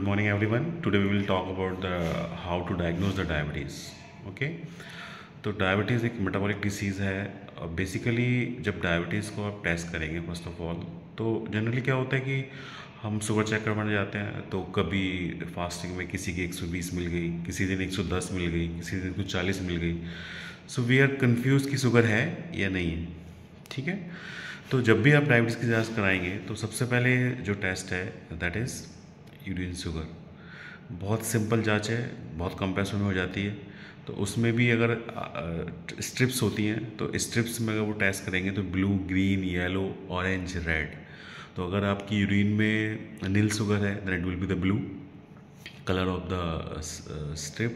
morning everyone. Today we will talk about the how to diagnose the diabetes. Okay. तो diabetes एक metabolic disease है। Basically जब diabetes को आप test करेंगे फर्स्ट ऑफ ऑल, तो जनरली क्या होता है कि हम शुगर चेक करवाने जाते हैं, तो कभी फास्टिंग में किसी की 120 मिल गई, किसी दिन 110 मिल गई, किसी दिन कुछ 40 मिल गई। सो वी आर कन्फ्यूज़ कि शुगर है या नहीं है। ठीक है। तो जब भी आप डायबिटीज़ की जांच कराएंगे तो सबसे पहले जो टेस्ट है दैट इज़ यूरिन शुगर। बहुत सिंपल जांच है, बहुत कम पैसों में हो जाती है। तो उसमें भी अगर स्ट्रिप्स होती हैं तो स्ट्रिप्स में अगर वो टेस्ट करेंगे तो blue, green, yellow, orange, red. तो अगर आपकी यूरिन में नील शुगर है then it will be the blue color of the strip.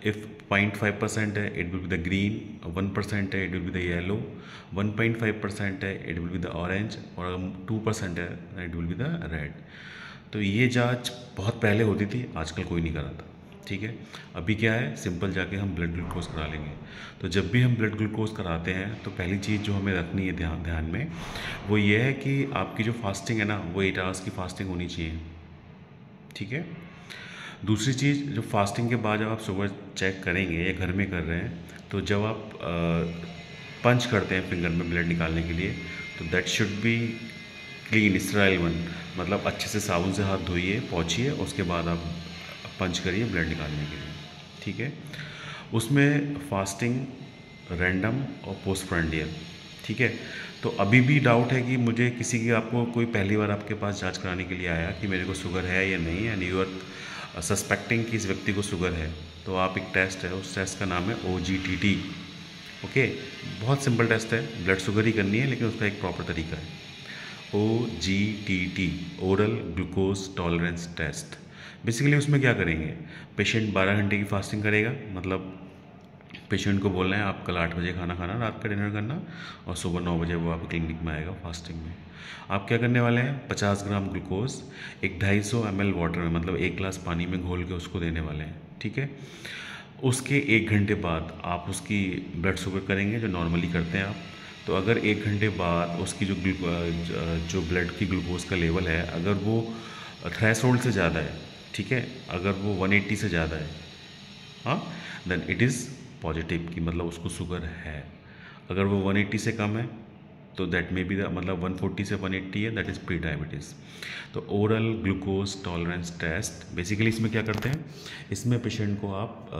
If 0.5% है it will be the green, 1% है it will be the yellow, 1.5% है it will be the orange, और अगर 2% है it will be the red. तो ये जांच बहुत पहले होती थी, आजकल कोई नहीं कराता। ठीक है। अभी क्या है, सिंपल जाके हम ब्लड ग्लूकोज करा लेंगे। तो जब भी हम ब्लड ग्लूकोज कराते हैं तो पहली चीज़ जो हमें रखनी है ध्यान में, वो ये है कि आपकी जो फास्टिंग है ना, वो 8 आवर्स की फास्टिंग होनी चाहिए। ठीक है। दूसरी चीज़, जो फास्टिंग के बाद जब आप शुगर चेक करेंगे या घर में कर रहे हैं, तो जब आप पंच करते हैं फिंगर में ब्लड निकालने के लिए, तो that should be clean, sterile one. मतलब अच्छे से साबुन से हाथ धोइए, पोंछिए, उसके बाद आप पंच करिए ब्लड निकालने के लिए। ठीक है। उसमें फास्टिंग, रैंडम और पोस्टप्रांडियल। ठीक है। तो अभी भी डाउट है कि मुझे किसी की, आपको कोई पहली बार आपके पास जांच कराने के लिए आया कि मेरे को शुगर है या नहीं, एंड यू आर सस्पेक्टिंग कि इस व्यक्ति को शुगर है, तो आप एक टेस्ट है, उस टेस्ट का नाम है OGTT। ओके। बहुत सिंपल टेस्ट है, ब्लड शुगर ही करनी है, लेकिन उसका एक प्रॉपर तरीका है। OGTT, oral glucose tolerance test. Basically उसमें क्या करेंगे, पेशेंट 12 घंटे की फास्टिंग करेगा। मतलब पेशेंट को बोलना है आप कल 8 बजे खाना खाना, रात का डिनर करना, और सुबह 9 बजे वो आपके क्लिनिक में आएगा फास्टिंग में। आप क्या करने वाले हैं, 50 ग्राम ग्लूकोज एक 250 ml वाटर में, मतलब 1 गिलास पानी में घोल के उसको देने वाले हैं। ठीक है। उसके 1 घंटे बाद आप उसकी ब्लड शुगर करेंगे, जो नॉर्मली करते हैं आप। तो अगर 1 घंटे बाद उसकी जो ब्लड की ग्लूकोज का लेवल है, अगर वो थ्रेशोल्ड से ज़्यादा है, ठीक है, अगर वो 180 से ज़्यादा है, हाँ, देन इट इज़ पॉजिटिव, कि मतलब उसको शुगर है। अगर वो 180 से कम है तो दैट में बी द, मतलब 140 से 180 है, दैट इज़ प्री डायबिटीज़। तो oral glucose tolerance test, basically इसमें क्या करते हैं, इसमें पेशेंट को आप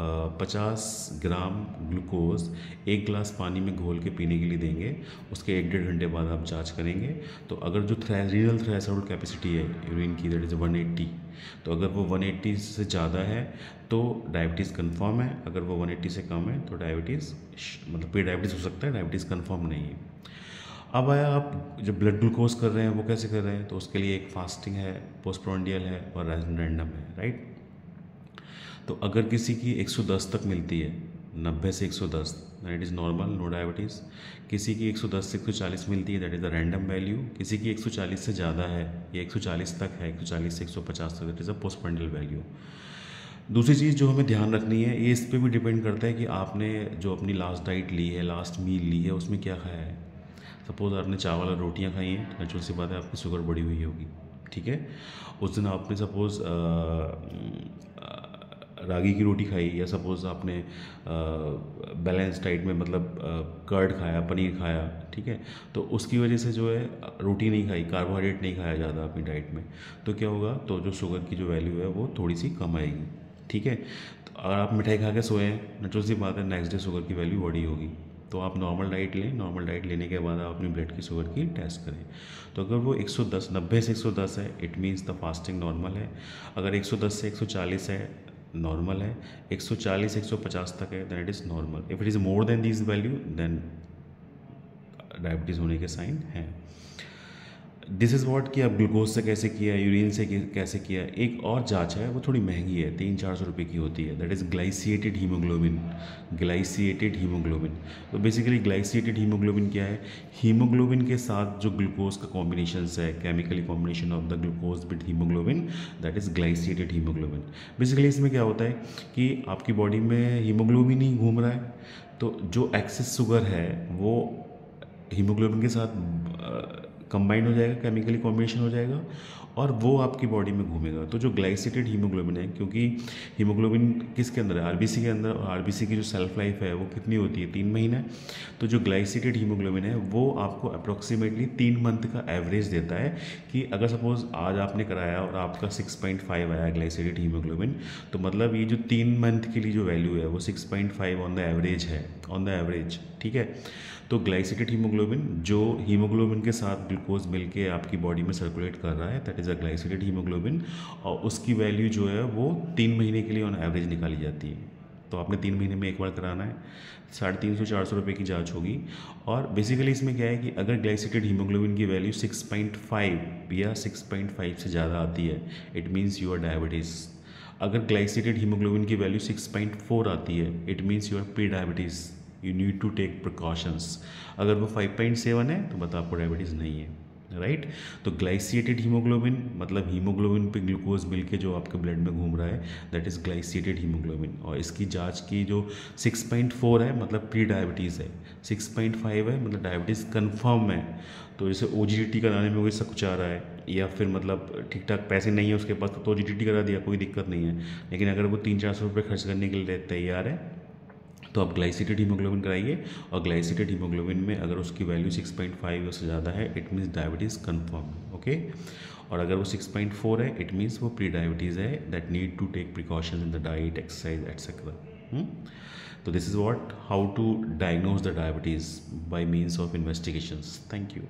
50 ग्राम ग्लूकोज 1 गिलास पानी में घोल के पीने के लिए देंगे। उसके 1-1.5 घंटे बाद आप जांच करेंगे। तो अगर जो रीनल थ्रेशोल्ड कैपेसिटी है यूरिन की, दैट इज़ 180, तो अगर वो 180 से ज़्यादा है तो डायबिटीज़ कंफर्म है। अगर वो 180 से कम है तो डायबिटीज़, मतलब प्री डायबिटीज़ हो सकता है, डायबिटीज़ कंफर्म नहीं है। अब आया, आप जब ब्लड ग्लूकोज कर रहे हैं वो कैसे कर रहे हैं, तो उसके लिए एक फास्टिंग है, पोस्टप्रांडियल है और रैंडम है, राइट। तो अगर किसी की 110 तक मिलती है, 90 से 110, that is normal, no diabetes. किसी की 110 से 140 मिलती है, that is the random value. किसी की 140 से ज़्यादा है या 140 तक है, 140 से 150 तक, that is a postprandial value. दूसरी चीज़ जो हमें ध्यान रखनी है, ये इस पर भी डिपेंड करता है कि आपने जो अपनी लास्ट डाइट ली है, लास्ट मील ली है, उसमें क्या खाया है। सपोज़ आपने चावल और रोटियां खाई हैं, नेचुरल सी बात है आपकी शुगर बढ़ी हुई होगी। ठीक है। उस दिन आपने सपोज़ रागी की रोटी खाई, या सपोज़ आपने बैलेंस डाइट में, मतलब कर्ड खाया, पनीर खाया, ठीक है, तो उसकी वजह से जो है रोटी नहीं खाई, कार्बोहाइड्रेट नहीं खाया ज़्यादा अपनी डाइट में, तो क्या होगा, तो जो शुगर की जो वैल्यू है वो थोड़ी सी कम आएगी। ठीक है। तो अगर आप मिठाई खा के सोए हैं, नेचुरल सी बात है नेक्स्ट डे शुगर की वैल्यू बढ़ी होगी। तो आप नॉर्मल डाइट लें, नॉर्मल डाइट लेने के बाद आप अपनी ब्लड की शुगर की टेस्ट करें। तो अगर वो 110, 90 से 110 है, it means the fasting normal है। अगर 110 से 140 है, नॉर्मल है। 140 से 150 तक है, then it is normal. If it is more than this value, then diabetes होने के साइन हैं। दिस इज़ वॉट कि आप ग्लूकोज से कैसे किया, यूरिन से कैसे किया। एक और जांच है, वो थोड़ी महंगी है, 300-400 रुपये की होती है, that is glycated haemoglobin. ग्लाइसिएटेड haemoglobin, तो बेसिकली ग्लाइसिएटेड हीमोग्लोबिन क्या है, हीमोग्लोबिन के साथ जो ग्लूकोज का कॉम्बिनेशन है, chemically combination of the glucose with haemoglobin, that is glycated haemoglobin. Basically इसमें क्या होता है कि आपकी बॉडी में हीमोग्लोबिन ही घूम रहा है, तो जो एक्सेस शुगर है वो हीमोग्लोबिन के साथ कंबाइंड हो जाएगा, केमिकली कॉम्बिनेशन हो जाएगा और वो आपकी बॉडी में घूमेगा। तो जो ग्लाइसेटेड हीमोग्लोबिन है, क्योंकि हीमोग्लोबिन किसके अंदर है, आरबीसी के अंदर, और आरबीसी की जो सेल्फ लाइफ है वो कितनी होती है, 3 महीने। तो जो ग्लाइसेटेड हीमोग्लोबिन है वो आपको अप्रोक्सीमेटली 3 मंथ का एवरेज देता है कि अगर सपोज आज आपने कराया और आपका 6.5 आया ग्लाइसेटेड हीमोग्लोबिन, तो मतलब ये जो 3 मंथ के लिए जो वैल्यू है वो 6.5 ऑन द एवरेज है, ऑन द एवरेज, ठीक है। तो ग्लाइसेटेड हीमोग्लोबिन जो हीमोग्लोबिन के साथ ग्लूकोज मिलके आपकी बॉडी में सर्कुलेट कर रहा है, दैट इज़ अ ग्लाइसेटेड हीमोग्लोबिन, और उसकी वैल्यू जो है वो 3 महीने के लिए ऑन एवरेज निकाली जाती है। तो आपने 3 महीने में एक बार कराना है, 350-400 रुपये की जांच होगी। और बेसिकली इसमें क्या है कि अगर ग्लाइसेटेड हीमोग्लोबिन की वैल्यू 6.5 या 6.5 से ज़्यादा आती है, it means you are diabetes. अगर ग्लाइसेटेड हीमोग्लोबिन की वैल्यू 6.4 आती है, it means you are pre diabetes, you need to take precautions. अगर वो 5.7 है तो मतलब आपको डायबिटीज़ नहीं है, राइट। तो ग्लाइसिएटेड हीमोग्लोबिन मतलब हीमोग्लोबिन पे ग्लूकोज मिलके जो आपके ब्लड में घूम रहा है, दैट इज़ ग्लाइसिएटेड हीमोग्लोबिन। और इसकी जांच की जो 6.4 है मतलब प्री डायबिटीज़ है, 6.5 है मतलब डायबिटीज़ कन्फर्म है। तो जैसे OGTT कराने में कोई शक आ रहा है या फिर मतलब ठीक ठाक पैसे नहीं है उसके पास, तो OGTT करा दिया, कोई दिक्कत नहीं है। लेकिन अगर वो 300-400 रुपये खर्च करने के लिए तैयार है तो आप ग्लाइसेटेड हीमोग्लोबिन कराइए। और ग्लाइसेटेड हीमोग्लोबिन में अगर उसकी वैल्यू 6.5 से ज़्यादा है, it means diabetes confirm, okay. और अगर वो 6.4 है, इट मीन्स वो प्री डायबिटीज़ है, that need to take precautions in the diet, exercise etcetera. तो this is what how to diagnose the diabetes by means of investigations. Thank you.